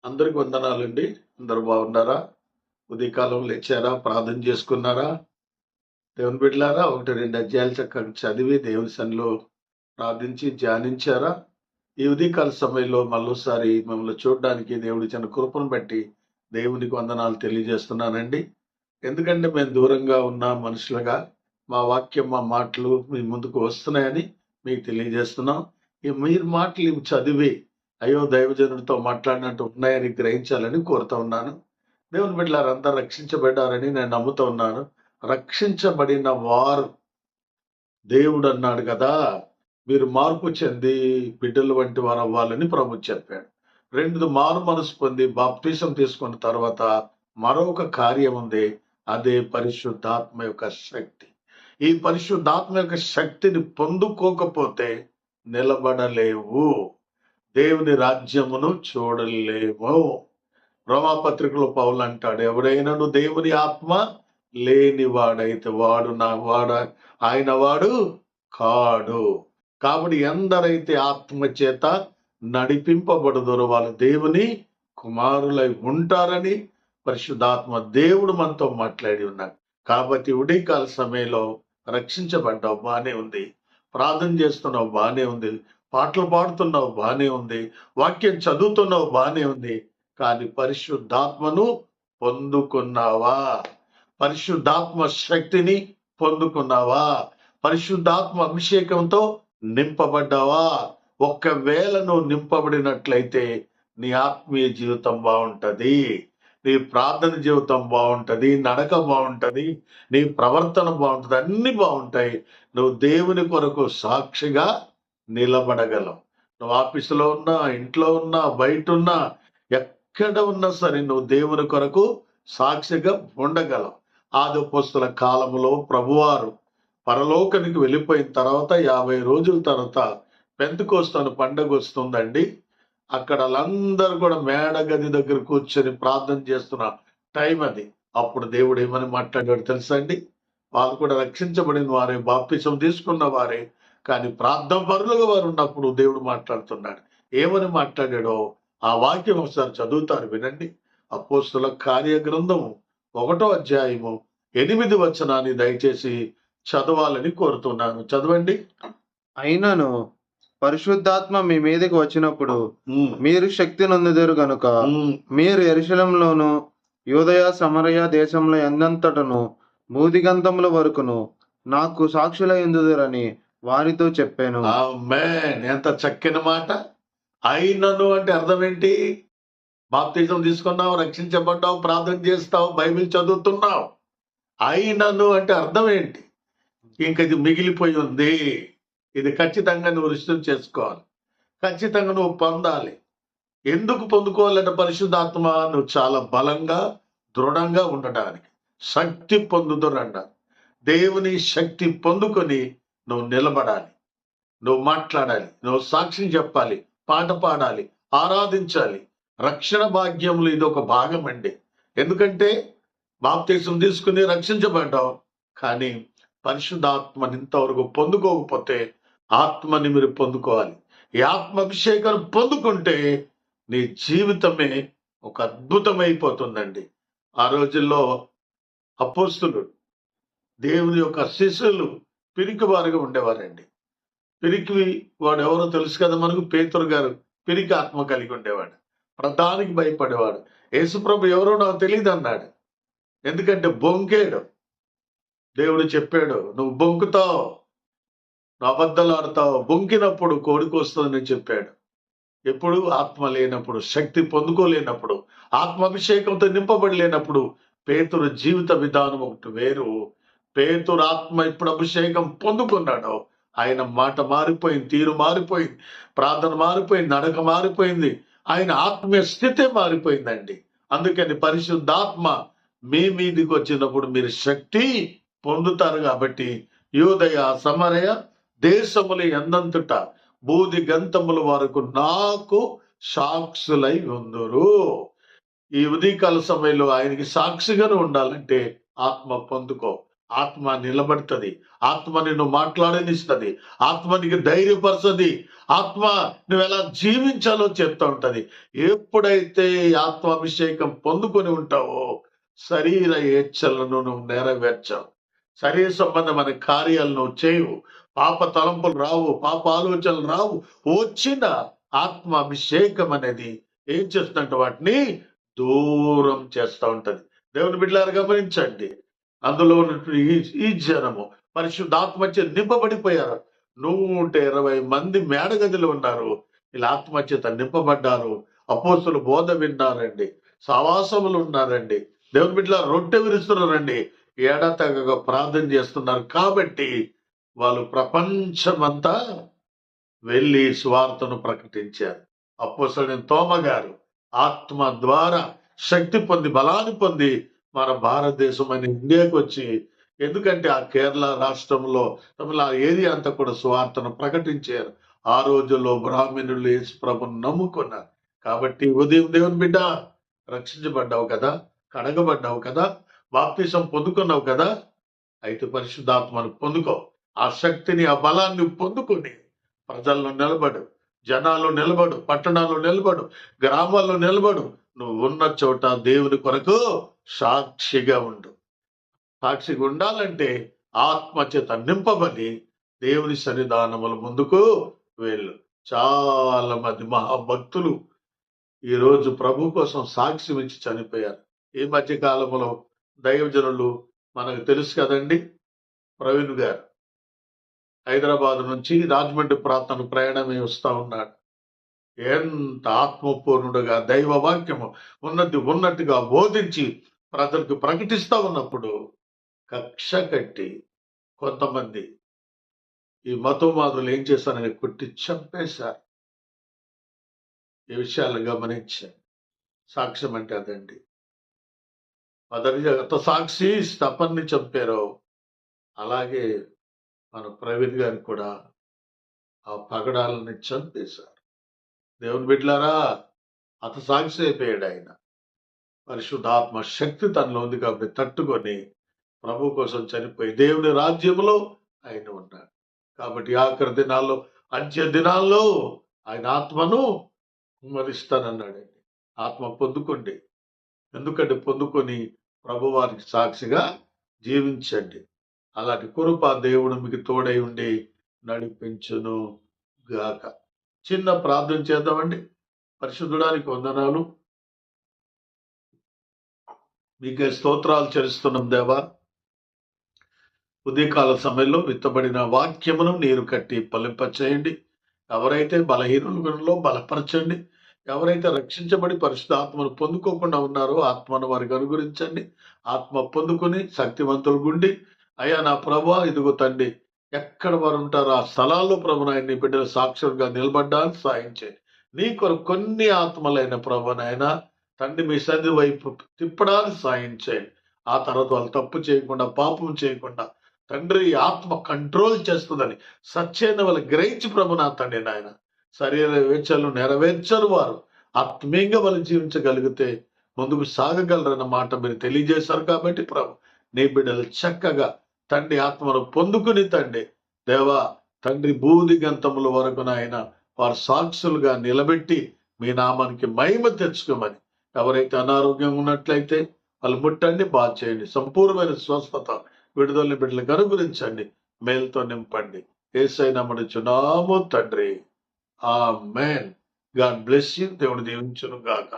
అందరికి వందనాలండి. అందరూ బాగున్నారా? ఉదయకాలం లేచారా? ప్రార్థన చేసుకున్నారా? దేవుని బిడ్డలారా, 1, 2 అధ్యాయాలు చక్కగా చదివి దేవుని సన్నిధిలో ప్రార్థించి ధ్యానించారా? ఈ ఉదయకాల సమయంలో మళ్ళోసారి మిమ్మల్ని చూడడానికి దేవుడి చిన్న కృపను బట్టి దేవునికి వందనాలు తెలియజేస్తున్నానండి. ఎందుకంటే మేము దూరంగా ఉన్న మనుషులుగా మా వాక్యం, మా మాటలు మీ ముందుకు వస్తున్నాయని మీకు తెలియజేస్తున్నాం. మీరు మాటలు ఇవి చదివి అయ్యో దైవజనుడితో మాట్లాడినట్టు ఉన్నాయని గ్రహించాలని కోరుతా ఉన్నాను. దేవుని బిడ్డలారంతా రక్షించబడ్డారని నేను నమ్ముతా ఉన్నాను. రక్షించబడిన వారు దేవుడు అన్నాడు కదా, మీరు మార్పు చెంది బిడ్డలు వంటి వారు అవ్వాలని ప్రభు చెప్పాడు. 2 మారు మనసు పొంది బాప్తిసం తీసుకున్న తర్వాత మరొక కార్యం ఉంది. అదే పరిశుద్ధాత్మ యొక్క శక్తి. ఈ పరిశుద్ధాత్మ యొక్క శక్తిని పొందుకోకపోతే నిలబడలేవు, దేవుని రాజ్యమును చూడలేము. రోమాపత్రికలో పౌలు అంటాడు, ఎవరైనాను దేవుని ఆత్మ లేనివాడైతే ఆయన వాడు కాడు. కాబట్టి ఎందరైతే ఆత్మ చేత నడిపింపబడుదరో వాళ్ళు దేవుని కుమారులై ఉంటారని పరిశుద్ధాత్మ దేవుడు మనతో మాట్లాడి ఉన్నాడు. కాబట్టి ఉదయకాల సమయంలో రక్షించబడ్డావు, బానే ఉంది. ప్రార్థన చేస్తున్నావు, బానే ఉంది. పాటలు పాడుతున్నావు, బానే ఉంది. వాక్యం చదువుతున్నావు, బానే ఉంది. కానీ పరిశుద్ధాత్మను పొందుకున్నావా? పరిశుద్ధాత్మ శక్తిని పొందుకున్నావా? పరిశుద్ధాత్మ అభిషేకంతో నింపబడ్డావా? ఒక్కవేళ నువ్వు నింపబడినట్లయితే నీ ఆత్మీయ జీవితం బాగుంటది, నీ ప్రార్థన జీవితం బాగుంటది, నడక బాగుంటది, నీ ప్రవర్తన బాగుంటది, అన్ని బాగుంటాయి. నువ్వు దేవుని కొరకు సాక్షిగా నిలబడగలవు. నువ్వు ఆఫీసులో ఉన్నా, ఇంట్లో ఉన్నా, బయట ఉన్నా, ఎక్కడ ఉన్నా సరే నువ్వు దేవుని కొరకు సాక్షిగా ఉండగలవు. ఆదిఅపోస్తలుల కాలంలో ప్రభువారు పరలోకానికి వెళ్ళిపోయిన తర్వాత 50 రోజుల తర్వాత పెంతెకోస్తు పండగ వస్తుందండి. అక్కడ వాళ్ళందరూ కూడా మేడగది దగ్గర కూర్చొని ప్రార్థన చేస్తున్న టైం అది. అప్పుడు దేవుడు ఏమని మాట్లాడాడు తెలుసా అండి? వాళ్ళు కూడా రక్షించబడిన వారే, బాప్తిసం తీసుకున్న వారే, కానీ ప్రార్థన పరులుగా వారు ఉన్నప్పుడు దేవుడు మాట్లాడుతున్నాడు. ఏమని మాట్లాడాడో ఆ వాక్యం ఒకసారి చదువుతారు, వినండి. అపోస్తలుల కార్యగ్రంథము 1వ అధ్యాయము 8వ వచనాన్ని దయచేసి చదవాలని కోరుతున్నాను. చదవండి. అయినను పరిశుద్ధాత్మ మీ మీదకి వచ్చినప్పుడు మీరు శక్తి నొందుదురు గనుక మీరు యెరూషలేములోను యూదయ సమరయ దేశంలో ఎందంతటను భూదిగంతముల వరకును నాకు సాక్షులై ఉందురని వారితో చెప్పాను. ఆమేన్. ఎంత చక్కని మాట. అయినను అంటే అర్థం ఏంటి? బాప్తిజం తీసుకున్నావు, రక్షించబడ్డావు, ప్రార్థన చేస్తావు, బైబిల్ చదువుతున్నావు. అయినను అంటే అర్థం ఏంటి? ఇంక ఇది మిగిలిపోయి ఉంది, ఇది ఖచ్చితంగా నువ్వు రుజువు చేసుకోవాలి, ఖచ్చితంగా నువ్వు పొందాలి. ఎందుకు పొందుకోవాలంటే పరిశుద్ధాత్మ నువ్వు చాలా బలంగా, దృఢంగా ఉండడానికి శక్తి పొందుతురంట. దేవుని శక్తి పొందుకొని నువ్వు నిలబడాలి, నువ్వు మాట్లాడాలి, నువ్వు సాక్ష్యం చెప్పాలి, పాట పాడాలి, ఆరాధించాలి. రక్షణ భాగ్యములు ఇది ఒక భాగం అండి. ఎందుకంటే బాప్తిసం తీసుకుని రక్షించబడ్డావు, కానీ పరిశుద్ధాత్మని ఇంతవరకు పొందుకోకపోతే ఆత్మని మీరు పొందుకోవాలి. ఈ ఆత్మాభిషేకాన్ని పొందుకుంటే నీ జీవితమే ఒక అద్భుతమైపోతుందండి. ఆ రోజుల్లో అపోస్తులు, దేవుని యొక్క శిష్యులు పిరికివారుగా ఉండేవారండి. పిరికి వాడు ఎవరో తెలుసు కదా మనకు, పేతురు గారు పిరికి ఆత్మ కలిగి ఉండేవాడు, ప్రధానికి భయపడేవాడు. యేసుప్రభు ఎవరో నాకు తెలియదు అన్నాడు. ఎందుకంటే బొంకేడు. దేవుడు చెప్పాడు, నువ్వు బొంకుతావు, నువ్వు అబద్ధాలు ఆడతావు, బొంకినప్పుడు కోడికి వస్తుందని చెప్పాడు. ఎప్పుడు ఆత్మ లేనప్పుడు, శక్తి పొందుకోలేనప్పుడు, ఆత్మాభిషేకంతో నింపబడలేనప్పుడు పేతురు జీవిత విధానం ఒకటి వేరు. పేతురు ఆత్మ ఇప్పుడు అభిషేకం పొందుకున్నాడు, ఆయన మాట మారిపోయింది, తీరు మారిపోయింది, ప్రార్థన మారిపోయింది, నడక మారిపోయింది, ఆయన ఆత్మీయ స్థితే మారిపోయిందండి. అందుకని పరిశుద్ధాత్మ మీ మీదికి వచ్చినప్పుడు మీరు శక్తి పొందుతారు. కాబట్టి యూదయ సమరయ దేశములు ఎందంతట బూది గంతముల వరకు నాకు సాక్షులై ఉందురు. ఈ ఉదయకాల సమయంలో ఆయనకి సాక్షిగానే ఉండాలంటే ఆత్మ పొందుకో. ఆత్మ నిలబడుతుంది, ఆత్మ నిన్ను మాట్లాడనిస్తుంది, ఆత్మ నీకు ధైర్యపరుస్తుంది, ఆత్మ నువ్వు ఎలా జీవించాలో చెప్తా ఉంటది. ఎప్పుడైతే ఈ ఆత్మాభిషేకం పొందుకొని ఉంటావో శరీర ఏచ్ఛలను నువ్వు నెరవేర్చావు, శరీర సంబంధమైన కార్యాలు నువ్వు చేయవు, పాప తలంపులు రావు, పాప ఆలోచనలు రావు. వచ్చిన ఆత్మాభిషేకం అనేది ఏం చేస్తుందంటే వాటిని దూరం చేస్తూ ఉంటది. దేవుని బిడ్డలారా గమనించండి, అందులో ఉన్నటువంటి ఈ జనము పరిశుద్ధాత్మచే నింపబడిపోయారు. 120 మంది మేడగదిలో ఉన్నారు, ఇలా ఆత్మచేత నింపబడ్డారు. అపోస్తులు బోధ విన్నారండి, సవాసములు ఉన్నారండి, దేవుని బిడ్డల రొట్టె విరుస్తున్నారండి, ఏడతెగక ప్రార్థన చేస్తున్నారు. కాబట్టి వాళ్ళు ప్రపంచమంతా వెళ్ళి స్వార్థను ప్రకటించారు. అపోస్తలుడైన తోమ గారు ఆత్మ ద్వారా శక్తి పొంది బలాన్ని పొంది మన భారతదేశం అని ఇండియాకి వచ్చి, ఎందుకంటే ఆ కేరళ రాష్ట్రంలో తమిళ ఏరియా అంతా కూడా స్వార్థను ప్రకటించారు. ఆ రోజుల్లో బ్రాహ్మణులు యేసు ప్రభుని నమ్ముకున్నారు. కాబట్టి ఉదయం దేవుని బిడ్డ రక్షించబడ్డావు కదా, కడగబడ్డావు కదా, బాప్తిసం పొందుకున్నావు కదా, అయితే పరిశుద్ధాత్మను పొందుకో. ఆ శక్తిని ఆ బలాన్ని పొందుకొని ప్రజల్లో నిలబడు, జనాల్లో నిలబడు, పట్టణాల్లో నిలబడు, గ్రామాల్లో నిలబడు. నువ్వు ఉన్న చోట దేవుని కొరకు సాక్షిగా ఉండు. సాక్షిగా ఉండాలంటే ఆత్మచేత నింపబడి దేవుని సన్నిధానముల ముందుకు వెళ్ళు. చాలా మంది మహాభక్తులు ఈరోజు ప్రభు కోసం సాక్ష్యం ఇచ్చి చనిపోయారు. ఈ మధ్య కాలంలో దైవజనులు మనకు తెలుసు కదండి, ప్రవీణ్ గారు హైదరాబాద్ నుంచి రాజమండ్రి ప్రాంతానికి ప్రయాణమై వస్తా ఉన్నాడు. ఎంత ఆత్మపూర్ణుడుగా దైవ వాక్యము ఉన్నట్టుగా బోధించి ప్రజలకు ప్రకటిస్తా ఉన్నప్పుడు కక్ష కట్టి కొంతమంది ఈ మతోమాదులు ఏం చేశారని కొట్టి చంపేశారు. ఈ విషయాలు గమనించాను. సాక్ష్యం అంటే అదండి. మొదటి సాక్షి స్తపన్ని చంపారో అలాగే మన ప్రవీణ్ గారిని కూడా ఆ పగడాలని చంపేశారు. దేవుని బిడ్డలారా, సాక్షి అయిపోయాడు ఆయన. పరిశుద్ధాత్మ శక్తి తనలో ఉంది కాబట్టి తట్టుకొని ప్రభు కోసం చనిపోయి దేవుని రాజ్యంలో ఆయన ఉన్నాడు. కాబట్టి ఆఖరి దినాల్లో, అంత్య దినాల్లో ఆయన ఆత్మను కుమ్మరిస్తానన్నాడండి. ఆత్మ పొందుకోండి, ఎందుకంటే పొందుకొని ప్రభు వారికి సాక్షిగా జీవించండి. అలాంటి కృప దేవుడు మీకు తోడై ఉండి నడిపించును గాక. చిన్న ప్రార్థన చేద్దామండి. పరిశుద్ధుడానికి వందనాలు, మీకే స్తోత్రాలు చెల్లిస్తున్నాం దేవా. ఉదయకాల సమయంలో విత్తబడిన వాక్యమును నీరు కట్టి ఫలింపచేయండి. ఎవరైతే బలహీనులలో బలపరచండి, ఎవరైతే రక్షించబడి పరిశుద్ధాత్మను పొందుకోకుండా ఉన్నారో ఆత్మను వారికి అనుగ్రహించండి. ఆత్మ పొందుకొని శక్తివంతులు గుండి, అయ్యా నా ప్రభువా ఇదిగో తండ్రి, ఎక్కడ వారు ఉంటారో ఆ స్థలాల్లో ప్రభు నాయన నీ బిడ్డల సాక్షులుగా నిలబడ్డానికి సాయం చేయండి. నీ కొరకు కొన్ని ఆత్మలైన ప్రభు నాయన తండ్రి మీ సన్నిధి వైపు తిప్పడానికి సాయం చేయండి. ఆ తర్వాత వాళ్ళు తప్పు చేయకుండా, పాపం చేయకుండా తండ్రి ఆత్మ కంట్రోల్ చేస్తుందని సత్యైన వాళ్ళు గ్రహించి ప్రభు నా తండ్రి నాయన శరీర వేచలు నెరవేర్చరు వారు ఆత్మీయంగా వాళ్ళు జీవించగలిగితే ముందుకు సాగగలరన్న మాట మీరు తెలియజేశారు. కాబట్టి ప్రభు నీ బిడ్డలు చక్కగా తండ్రి ఆత్మను పొందుకుని తండ్రి దేవా తండ్రి బూది గంతముల వరకు నాయన వారు సాక్షులుగా నిలబెట్టి మీ నామానికి మహిమ తెచ్చుకోమని, ఎవరైతే అనారోగ్యంగా ఉన్నట్లయితే వాళ్ళు ముట్టండి, బాగా చేయండి, సంపూర్ణమైన స్వస్థత విడుదలని బిడ్డలకు అనుగ్రహించండి, మేలుతో నింపండి. యేసయ్య నామమున తండ్రి, ఆమేన్. God bless you. దేవుడు దీవించును గాక.